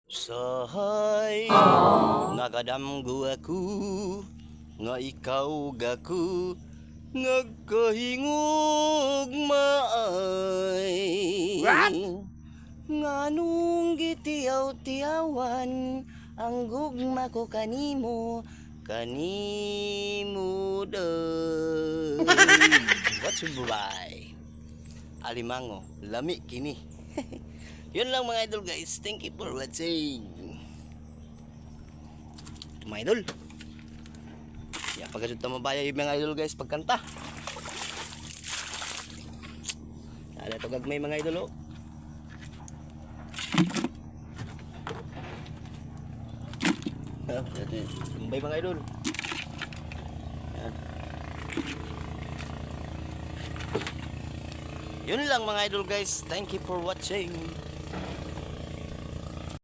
Sahay nakadamgo ako nga ikaw gaku nagkahingog maay. What? Nganong gitiyaw-tiyawan ang gugma ko kanimo day. What's up, bye? Alimango, lami kini. Yun lang mga idol guys. Thank you for watching. Ito mga idol. Yan pagkasud ta mabaya yung mga idol guys pagkanta. Ada to gagmay mga idol oh. Tumbay mga idol. Yan. Yun lang mga idol guys. Thank you for watching.